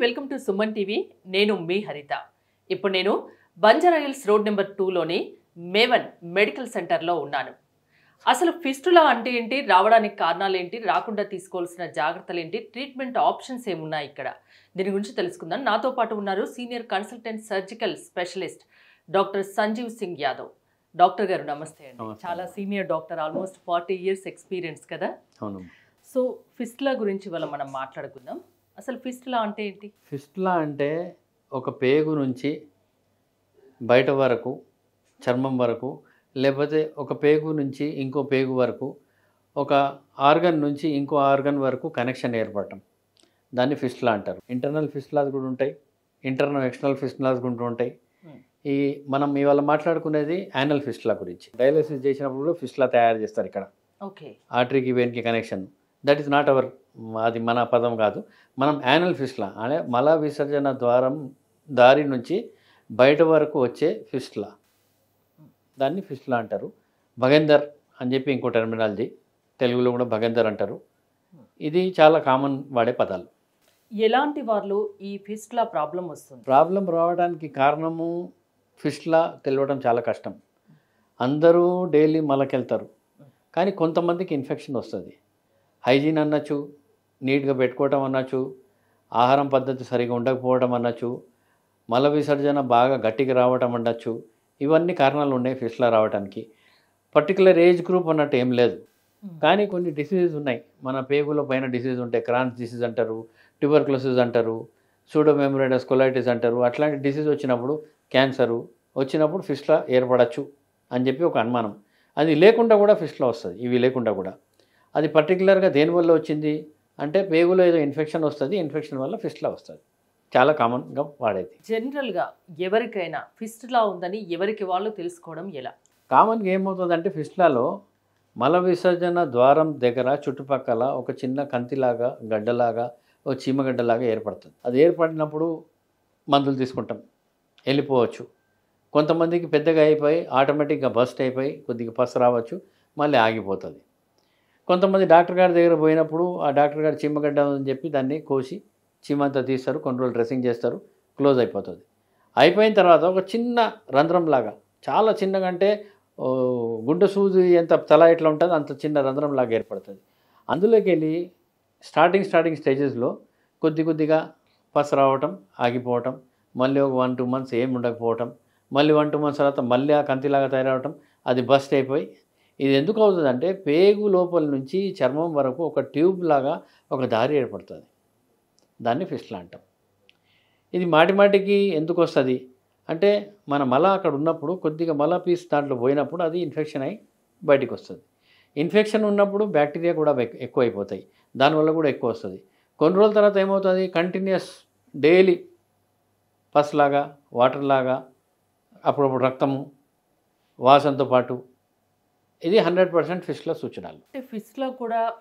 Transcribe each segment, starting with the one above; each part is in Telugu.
Welcome to Suman TV. నేను మీ హరిత. ఇప్పుడు నేను బంజారాహిల్స్ రోడ్ నెంబర్ 2లోని మేవన్ మెడికల్ సెంటర్లో ఉన్నాను. అసలు ఫిస్టులా అంటే ఏంటి, రావడానికి కారణాలు ఏంటి, రాకుండా తీసుకోవాల్సిన జాగ్రత్తలు ఏంటి, ట్రీట్మెంట్ ఆప్షన్స్ ఏమున్నాయి ఇక్కడ, దీని గురించి తెలుసుకుందాం. నాతో పాటు ఉన్నారు senior consultant surgical specialist doctor Sanjeev Singh Yadav. Doctor గారు నమస్తే అండి. చాలా senior doctor, almost 40 years experience కదా. అవును. సో ఫిస్టులా గురించి ఇవాళ మనం మాట్లాడుకుందాం. అసలు ఫిస్టులా అంటే ఏంటి? ఫిస్టులా అంటే ఒక పేగు నుంచి బయట వరకు, చర్మం వరకు, లేకపోతే ఒక పేగు నుంచి ఇంకో పేగు వరకు, ఒక ఆర్గన్ నుంచి ఇంకో ఆర్గన్ వరకు కనెక్షన్ ఏర్పడటం, దాన్ని ఫిస్టులా అంటారు. ఇంటర్నల్ ఫిస్టులాస్ కూడా ఉంటాయి, ఇంటర్నల్ ఎక్స్టర్నల్ ఫిస్టులాస్ కూడా ఉంటాయి. మనం ఇవాళ మాట్లాడుకునేది యానల్ ఫిస్టులా గురించి. డయాలసిస్ చేసినప్పుడు కూడా ఫిస్టులా తయారు చేస్తారు ఇక్కడ. ఓకే. ఆర్టరీకి వెయిన్కి connection. That is not our, అది మన పదం కాదు. మనం యానల్ ఫిస్టులా అంటే మల విసర్జన దారి నుంచి బయట వరకు వచ్చే ఫిస్టులా, దాన్ని ఫిస్టులా అంటారు. భగేందర్ అని చెప్పి ఇంకో టెర్మినాలజీ, తెలుగులో కూడా భగేందర్ అంటారు. ఇది చాలా కామన్ వాడే పదాలు. ఎలాంటి వాళ్ళు ఈ ఫిస్టులా ప్రాబ్లం వస్తుంది? ప్రాబ్లం రావడానికి కారణము ఫిస్టులా తెలియడం చాలా కష్టం. అందరూ డైలీ మలకెళ్తారు, కానీ కొంతమందికి ఇన్ఫెక్షన్ వస్తుంది. హైజీన్ అనొచ్చు, నీట్గా పెట్టుకోవటం అనొచ్చు, ఆహారం పద్ధతి సరిగా ఉండకపోవడం అనొచ్చు, మల విసర్జన బాగా గట్టిగా రావటం అనొచ్చు. ఇవన్నీ కారణాలు ఉన్నాయి ఫిస్టులా రావడానికి. పర్టికులర్ ఏజ్ గ్రూప్ అన్నట్టు ఏం లేదు, కానీ కొన్ని డిసీజెస్ ఉన్నాయి. మన పేగుల పైన డిసీజ్ ఉంటాయి. క్రాన్స్ డిసీజ్ అంటారు, ట్యూబర్క్లోసిస్ అంటారు, సూడోమెమోరైడస్ కొలైటిస్ అంటారు. అట్లాంటి డిసీజ్ వచ్చినప్పుడు, క్యాన్సరు వచ్చినప్పుడు ఫిస్టులా ఏర్పడచ్చు అని చెప్పి ఒక అనుమానం. అది లేకుండా కూడా ఫిస్టులా వస్తుంది. ఇవి లేకుండా కూడా అది పర్టికులర్గా దేనివల్ల వచ్చింది అంటే పేగులో ఏదో ఇన్ఫెక్షన్ వస్తుంది, ఇన్ఫెక్షన్ వల్ల ఫిస్టులా వస్తుంది. చాలా కామన్గా వాడేది. జనరల్గా ఎవరికైనా ఫిస్టులా ఉందని ఎవరికి వాళ్ళు తెలుసుకోవడం ఎలా? కామన్గా ఏమవుతుందంటే ఫిస్టులాలో మల విసర్జన ద్వారం దగ్గర చుట్టుపక్కల ఒక చిన్న కంతిలాగా, గడ్డలాగా, ఒక చీమగడ్డలాగా ఏర్పడుతుంది. అది ఏర్పడినప్పుడు మందులు తీసుకుంటాం, వెళ్ళిపోవచ్చు. కొంతమందికి పెద్దగా అయిపోయి ఆటోమేటిక్గా బస్ట్ అయిపోయి కొద్దిగా పస్ రావచ్చు, మళ్ళీ ఆగిపోతుంది. కొంతమంది డాక్టర్ గారి దగ్గర పోయినప్పుడు ఆ డాక్టర్ గారు చీమగడ్డ అని చెప్పి దాన్ని కోసి చీమంతా తీస్తారు, కొన్ని రోజులు డ్రెస్సింగ్ చేస్తారు, క్లోజ్ అయిపోతుంది. అయిపోయిన తర్వాత ఒక చిన్న రంధ్రంలాగా, చాలా చిన్నగా అంటే గుండె సూది ఎంత తల ఎట్లా ఉంటుందో అంత చిన్న రంధ్రంలాగా ఏర్పడుతుంది. అందులోకి వెళ్ళి స్టార్టింగ్ స్టేజెస్లో కొద్దిగా పస్ రావటం, ఆగిపోవటం, మళ్ళీ ఒక 1-2 months ఏం ఉండకపోవటం, మళ్ళీ 1-2 months తర్వాత మళ్ళీ ఆ కంతిలాగా తయారవటం, అది బస్ట్ అయిపోయి. ఇది ఎందుకు అవుతుందంటే పేగు లోపల నుంచి చర్మం వరకు ఒక ట్యూబ్ లాగా ఒక దారి ఏర్పడుతుంది, దాన్ని ఫిస్టులా అంటాం. ఇది మాటిమాటికి ఎందుకు వస్తుంది అంటే మన మల అక్కడ ఉన్నప్పుడు కొద్దిగా మల పీస్ దాంట్లో పోయినప్పుడు అది ఇన్ఫెక్షన్ అయి బయటికి వస్తుంది. ఇన్ఫెక్షన్ ఉన్నప్పుడు బ్యాక్టీరియా కూడా ఎక్కువ అయిపోతాయి, దానివల్ల కూడా ఎక్కువ వస్తుంది. కొన్ని రోజుల తర్వాత ఏమవుతుంది, కంటిన్యూస్ డైలీ పస్ లాగా, వాటర్ లాగా, అప్పుడప్పుడు రక్తము, వాసనతో పాటు, ఇది 100% ఫిస్టులా సూచనలు. అంటే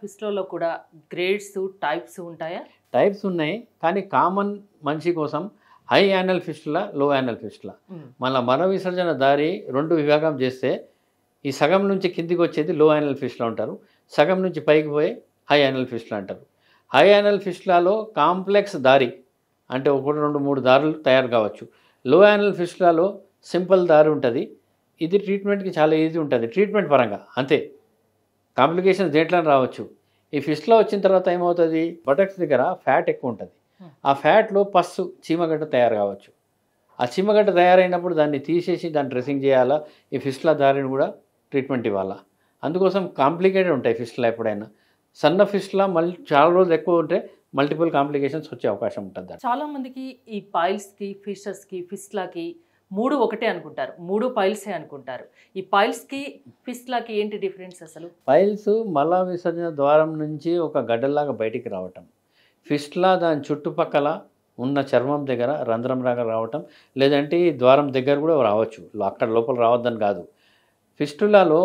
ఫిస్టులలో కూడా గ్రేడ్స్, టైప్స్ ఉంటాయా? టైప్స్ ఉన్నాయి, కానీ కామన్ మనిషి కోసం హై యానల్ ఫిస్టులా, లో యానల్ ఫిస్టులా. మల విసర్జన దారి 2 విభాగం చేస్తే ఈ సగం నుంచి కిందికి వచ్చేది లో యానల్ ఫిస్టులా అంటారు, సగం నుంచి పైకి పోయి హై యానల్ ఫిస్టులా అంటారు. హై యానల్ ఫిస్టులాలో కాంప్లెక్స్ దారి అంటే 1, 2, 3 దారులు తయారు కావచ్చు. లో యానల్ ఫిస్టులాలో సింపుల్ దారి ఉంటుంది. ఇది ట్రీట్మెంట్కి చాలా ఈజీ ఉంటుంది ట్రీట్మెంట్ పరంగా, అంతే. కాంప్లికేషన్స్ దేంట్లో రావచ్చు. ఈ ఫిస్టులా వచ్చిన తర్వాత ఏమవుతుంది, బటక్స్ దగ్గర ఫ్యాట్ ఎక్కువ ఉంటుంది. ఆ ఫ్యాట్లో పస్సు, చీమగడ్డ తయారు కావచ్చు. ఆ చీమగడ్డ తయారైనప్పుడు దాన్ని తీసేసి దాన్ని డ్రెస్సింగ్ చేయాలా, ఈ ఫిస్టులా దారిని కూడా ట్రీట్మెంట్ ఇవ్వాలా. అందుకోసం కాంప్లికేటెడ్ ఉంటాయి ఫిస్టులా. ఎప్పుడైనా సన్న ఫిస్టులా మళ్ళీ చాలా రోజులు ఎక్కువ ఉంటే మల్టిపుల్ కాంప్లికేషన్స్ వచ్చే అవకాశం ఉంటుంది. చాలా మందికి ఈ పైల్స్కి, ఫిషర్స్కి, ఫిస్టులాకి 3 ఒకటే అనుకుంటారు, 3 పైల్సే అనుకుంటారు. ఈ పైల్స్కి, ఫిస్టులాకి ఏంటి డిఫరెన్స్ అసలు? పైల్స్ మల విసర్జన ద్వారం నుంచి ఒక గడ్డలాగా బయటికి రావటం, ఫిస్టులా దాని చుట్టుపక్కల ఉన్న చర్మం దగ్గర రంధ్రం లాగా రావటం, లేదంటే ఈ ద్వారం దగ్గర కూడా రావచ్చు, అక్కడ లోపల రావద్దని కాదు. ఫిస్టులాలో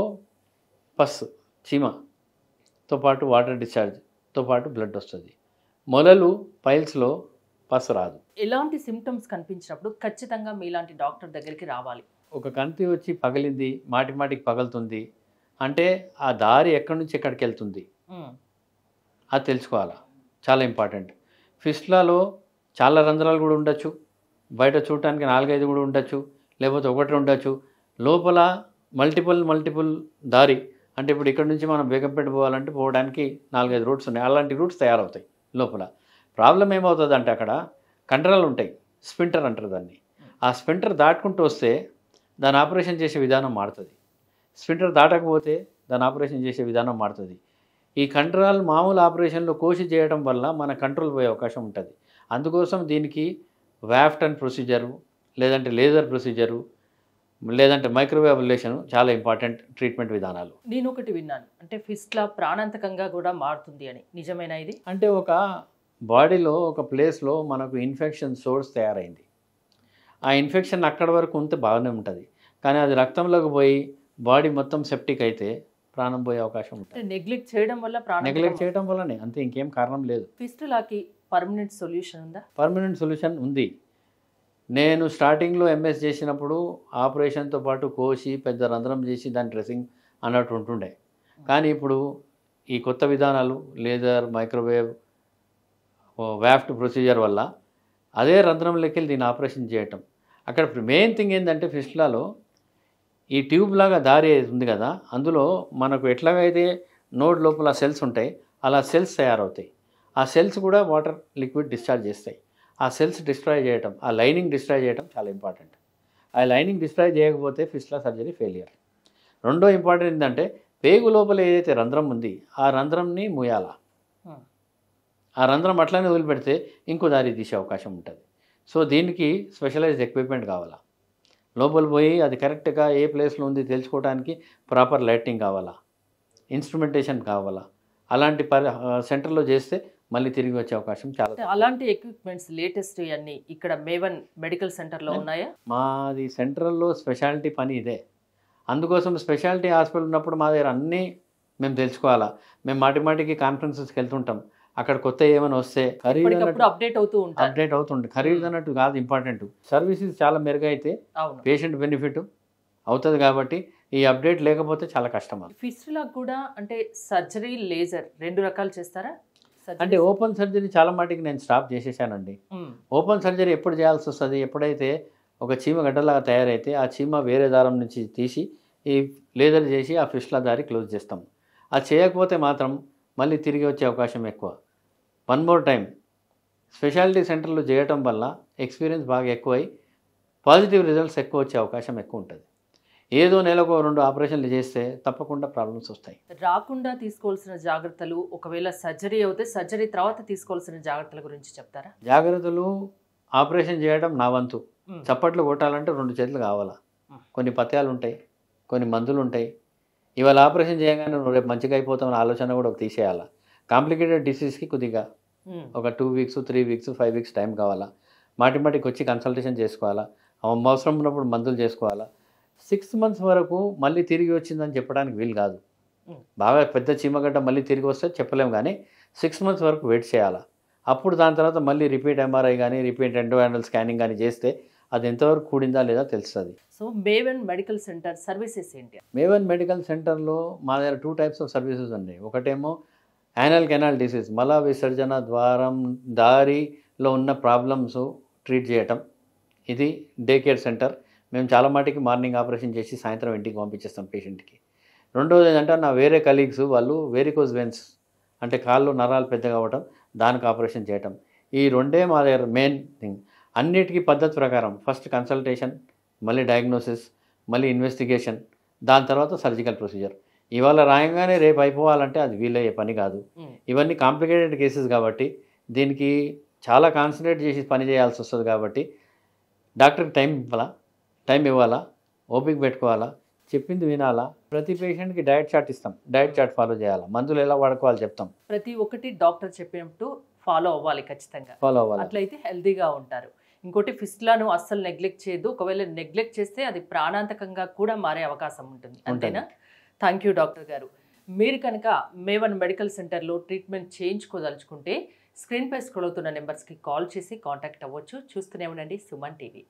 పస్, చీమతో పాటు వాటర్ డిశ్చార్జ్తో పాటు బ్లడ్ వస్తుంది. మొలలు పైల్స్లో పస్ రాదు. ఎలాంటి సిమ్టమ్స్ కనిపించినప్పుడు ఖచ్చితంగా మీలాంటి డాక్టర్ దగ్గరికి రావాలి? ఒక కంతి వచ్చి పగిలింది, మాటికి పగులుతుంది అంటే ఆ దారి ఎక్కడి నుంచి ఎక్కడికి వెళ్తుంది అది తెలుసుకోవాలా, చాలా ఇంపార్టెంట్. ఫిస్టులాలో చాలా రంధ్రాలు కూడా ఉండొచ్చు, బయట చూడటానికి 4-5 కూడా ఉండొచ్చు, లేకపోతే ఒకటి ఉండొచ్చు. లోపల మల్టిపుల్ దారి, అంటే ఇప్పుడు ఇక్కడ నుంచి మనం బేగంపేట పోవాలంటే పోవడానికి 4-5 రూట్స్ ఉన్నాయి. అలాంటి రూట్స్ తయారవుతాయి లోపల. ప్రాబ్లం ఏమవుతుందంటే అక్కడ కండరాలు ఉంటాయి, స్పింటర్ అంటారు దాన్ని. ఆ స్పింటర్ దాటుకుంటూ వస్తే దాని ఆపరేషన్ చేసే విధానం మారుతుంది. స్పింటర్ దాటకపోతే దాని ఆపరేషన్ చేసే విధానం మారుతుంది. ఈ కండరాలు మామూలు ఆపరేషన్లో కోసి చేయడం వల్ల మన కంట్రోల్ పోయే అవకాశం ఉంటుంది. అందుకోసం దీనికి వ్యాఫ్టన్ ప్రొసీజరు, లేదంటే లేజర్ ప్రొసీజరు, లేదంటే మైక్రోవేవ్ అబ్లేషన్ చాలా ఇంపార్టెంట్ ట్రీట్మెంట్ విధానాలు. నేను ఒకటి విన్నాను, అంటే ఫిస్ట్లా ప్రాణాంతకంగా కూడా మారుతుంది అని, నిజమేనా ఇది? అంటే ఒక బాడీలో ఒక ప్లేస్లో మనకు ఇన్ఫెక్షన్ సోర్స్ తయారైంది. ఆ ఇన్ఫెక్షన్ అక్కడ వరకు ఉంటే బాగానే ఉంటుంది, కానీ అది రక్తంలోకి పోయి బాడీ మొత్తం సెప్టిక్ అయితే ప్రాణం పోయే అవకాశం ఉంటుంది. నెగ్లెక్ట్ చేయడం వల్ల నెగ్లెక్ట్ చేయడం వల్లనే, అంతే, ఇంకేం కారణం లేదు. ఫిస్టులాకి పర్మనెంట్ సొల్యూషన్ ఉందా? పర్మనెంట్ సొల్యూషన్ ఉంది. నేను స్టార్టింగ్లో ఎంఎస్ చేసినప్పుడు ఆపరేషన్తో పాటు కోసి పెద్ద రంధ్రం చేసి దాని డ్రెస్సింగ్ అన్నట్టు ఉంటుండే. కానీ ఇప్పుడు ఈ కొత్త విధానాలు, లేజర్, మైక్రోవేవ్, వ్యాఫ్ట్ ప్రొసీజర్ వల్ల అదే రంధ్రంలోకి వెళ్ళి దీన్ని ఆపరేషన్ చేయటం. అక్కడ మెయిన్ థింగ్ ఏంటంటే ఫిస్టులాలో ఈ ట్యూబ్ లాగా దారి ఉంది కదా, అందులో మనకు ఎట్లాగైతే నోడ్ లోపల సెల్స్ ఉంటాయి అలా సెల్స్ తయారవుతాయి. ఆ సెల్స్ కూడా వాటర్ లిక్విడ్ డిశ్చార్జ్ చేస్తాయి. ఆ సెల్స్ డిస్ట్రాయ్ చేయటం, ఆ లైనింగ్ డిస్ట్రాయ్ చేయటం చాలా ఇంపార్టెంట్. ఆ లైనింగ్ డిస్ట్రాయ్ చేయకపోతే ఫిస్టులా సర్జరీ ఫెయిలియర్. రెండో ఇంపార్టెంట్ ఏంటంటే పేగు లోపల ఏదైతే రంధ్రం ఉంది ఆ రంధ్రంని మూయాల. ఆ రంధ్రం అట్లానే వదిలిపెడితే ఇంకో దారి తీసే అవకాశం ఉంటుంది. సో దీనికి స్పెషలైజ్డ్ ఎక్విప్మెంట్ కావాలా, లోపల పోయి అది కరెక్ట్గా ఏ ప్లేస్లో ఉంది తెలుసుకోవడానికి ప్రాపర్ లైటింగ్ కావాలా, ఇన్స్ట్రుమెంటేషన్ కావాలా. అలాంటి సెంటర్లో చేస్తే మళ్ళీ తిరిగి వచ్చే అవకాశం చాలా. అలాంటి ఎక్విప్మెంట్స్ లేటెస్ట్ అన్నీ ఇక్కడ మేవన్ మెడికల్ సెంటర్లో ఉన్నాయా? మాది సెంట్రల్లో స్పెషాలిటీ పని ఇదే. అందుకోసం స్పెషాలిటీ హాస్పిటల్ ఉన్నప్పుడు మా దగ్గర అన్నీ మేము తెలుసుకోవాలా. మేము మాటికి కాన్ఫరెన్సెస్కి వెళ్తుంటాం. అక్కడ కొత్త ఏమైనా వస్తే అప్డేట్ అవుతుండే. ఖరీదు అన్నట్టు కాదు, ఇంపార్టెంట్. సర్వీసెస్ చాలా మెరుగైతే పేషెంట్ బెనిఫిట్ అవుతుంది. కాబట్టి ఈ అప్డేట్ లేకపోతే చాలా కష్టం. ఫిస్టులా కూడా అంటే సర్జరీ, లేజర్ 2 రకాలు చేస్తారా? అంటే ఓపెన్ సర్జరీ చాలా మటుకు నేను స్టాప్ చేసేసానండి. ఓపెన్ సర్జరీ ఎప్పుడు చేయాల్సి వస్తుంది, ఎప్పుడైతే ఒక చీమ గడ్డలాగా తయారైతే ఆ చీమ వేరే దారం నుంచి తీసి ఈ లేజర్ చేసి ఆ ఫిస్టులా దారి క్లోజ్ చేస్తాం. అది చేయకపోతే మాత్రం మళ్ళీ తిరిగి వచ్చే అవకాశం ఎక్కువ. 1 more టైం స్పెషాలిటీ సెంటర్లో చేయటం వల్ల ఎక్స్పీరియన్స్ బాగా ఎక్కువై పాజిటివ్ రిజల్ట్స్ ఎక్కువ వచ్చే అవకాశం ఎక్కువ ఉంటుంది. ఏదో నెలకు 2 ఆపరేషన్లు చేస్తే తప్పకుండా ప్రాబ్లమ్స్ వస్తాయి. రాకుండా తీసుకోవాల్సిన జాగ్రత్తలు, ఒకవేళ సర్జరీ అవుతే సర్జరీ తర్వాత తీసుకోవాల్సిన జాగ్రత్తల గురించి చెప్తారా? జాగ్రత్తలు, ఆపరేషన్ చేయడం నా వంతు. చప్పట్లు కొట్టాలంటే 2 చేతులు కావాలా. కొన్ని పథ్యాలు ఉంటాయి, కొన్ని మందులు ఉంటాయి. ఇవాళ ఆపరేషన్ చేయగానే నువ్వు రేపు మంచిగా అయిపోతామని ఆలోచన కూడా తీసేయాలా. కాంప్లికేటెడ్ డిసీజ్కి కొద్దిగా ఒక 2 weeks, 3 weeks, 5 weeks టైం కావాలా. మాటికి వచ్చి కన్సల్టేషన్ చేసుకోవాలా. అవసరం ఉన్నప్పుడు మందులు చేసుకోవాలా. 6 months వరకు మళ్ళీ తిరిగి వచ్చిందని చెప్పడానికి వీలు కాదు. బాగా పెద్ద చీమగడ్డ మళ్ళీ తిరిగి వస్తే చెప్పలేము, కానీ 6 months వరకు వెయిట్ చేయాలా. అప్పుడు దాని తర్వాత మళ్ళీ రిపీట్ ఎంఆర్ఐ కానీ రిపీట్ ఎండోయానల్ స్కానింగ్ కానీ చేస్తే అది ఎంతవరకు కూడిందా లేదా తెలుస్తుంది. సో మేవన్ మెడికల్ సెంటర్ సర్వీసెస్ ఏంటి? మేవన్ మెడికల్ సెంటర్లో మా దగ్గర 2 types ఆఫ్ సర్వీసెస్ ఉన్నాయి. ఒకటేమో యానల్ కెనాల్ డిసీజ్, మల విసర్జన ద్వారం దారిలో ఉన్న ప్రాబ్లమ్స్ ట్రీట్ చేయటం. ఇది డే కేర్ సెంటర్. మేము చాలా మటుకి మార్నింగ్ ఆపరేషన్ చేసి సాయంత్రం ఇంటికి పంపించేస్తాం పేషెంట్కి. రెండోది ఏంటంటే నా వేరే కలీగ్స్ వాళ్ళు వేరికోజ్ వెన్స్, అంటే కాళ్ళు నరాలు పెద్దగా అవ్వటం, దానికి ఆపరేషన్ చేయటం. ఈ 2 మా దగ్గర మెయిన్ థింగ్. అన్నిటికీ పద్ధతి ప్రకారం ఫస్ట్ కన్సల్టేషన్, మళ్ళీ డయాగ్నోసిస్, మళ్ళీ ఇన్వెస్టిగేషన్, దాని తర్వాత సర్జికల్ ప్రొసీజర్. ఇవాళ రాయంగానే రేపు అయిపోవాలంటే అది వీలయ్యే పని కాదు. ఇవన్నీ కాంప్లికేటెడ్ కేసెస్ కాబట్టి దీనికి చాలా కాన్సన్ట్రేట్ చేసి పని చేయాల్సి వస్తుంది. కాబట్టి డాక్టర్కి టైం ఇవ్వాలా, ఓపిక పెట్టుకోవాలా, చెప్పింది వినాలా. ప్రతి పేషెంట్కి డయట్ చార్ట్ ఇస్తాం, డయట్ చార్ట్ ఫాలో చేయాలా, మందులు ఎలా వాడుకోవాలి చెప్తాం. ప్రతి ఒక్కటి డాక్టర్ చెప్పినట్టు ఫాలో అవ్వాలి, ఖచ్చితంగా ఫాలో అవ్వాలి. అట్లయితే హెల్తీగా ఉంటారు. ఇంకోటి ఫిస్టులాను అస్సలు నెగ్లెక్ట్ చేయొద్దు. ఒకవేళ నెగ్లెక్ట్ చేస్తే అది ప్రాణాంతకంగా కూడా మారే అవకాశం ఉంటుంది. అంతేనా? థ్యాంక్ యూ డాక్టర్ గారు. మీరు కనుక మేవన్ మెడికల్ సెంటర్లో ట్రీట్మెంట్ చేయించుకోదలుచుకుంటే స్క్రీన్పై స్క్రోల్ అవుతున్న నెంబర్స్కి కాల్ చేసి కాంటాక్ట్ అవ్వచ్చు. చూస్తూనే ఉండండి సుమన్ టీవీ.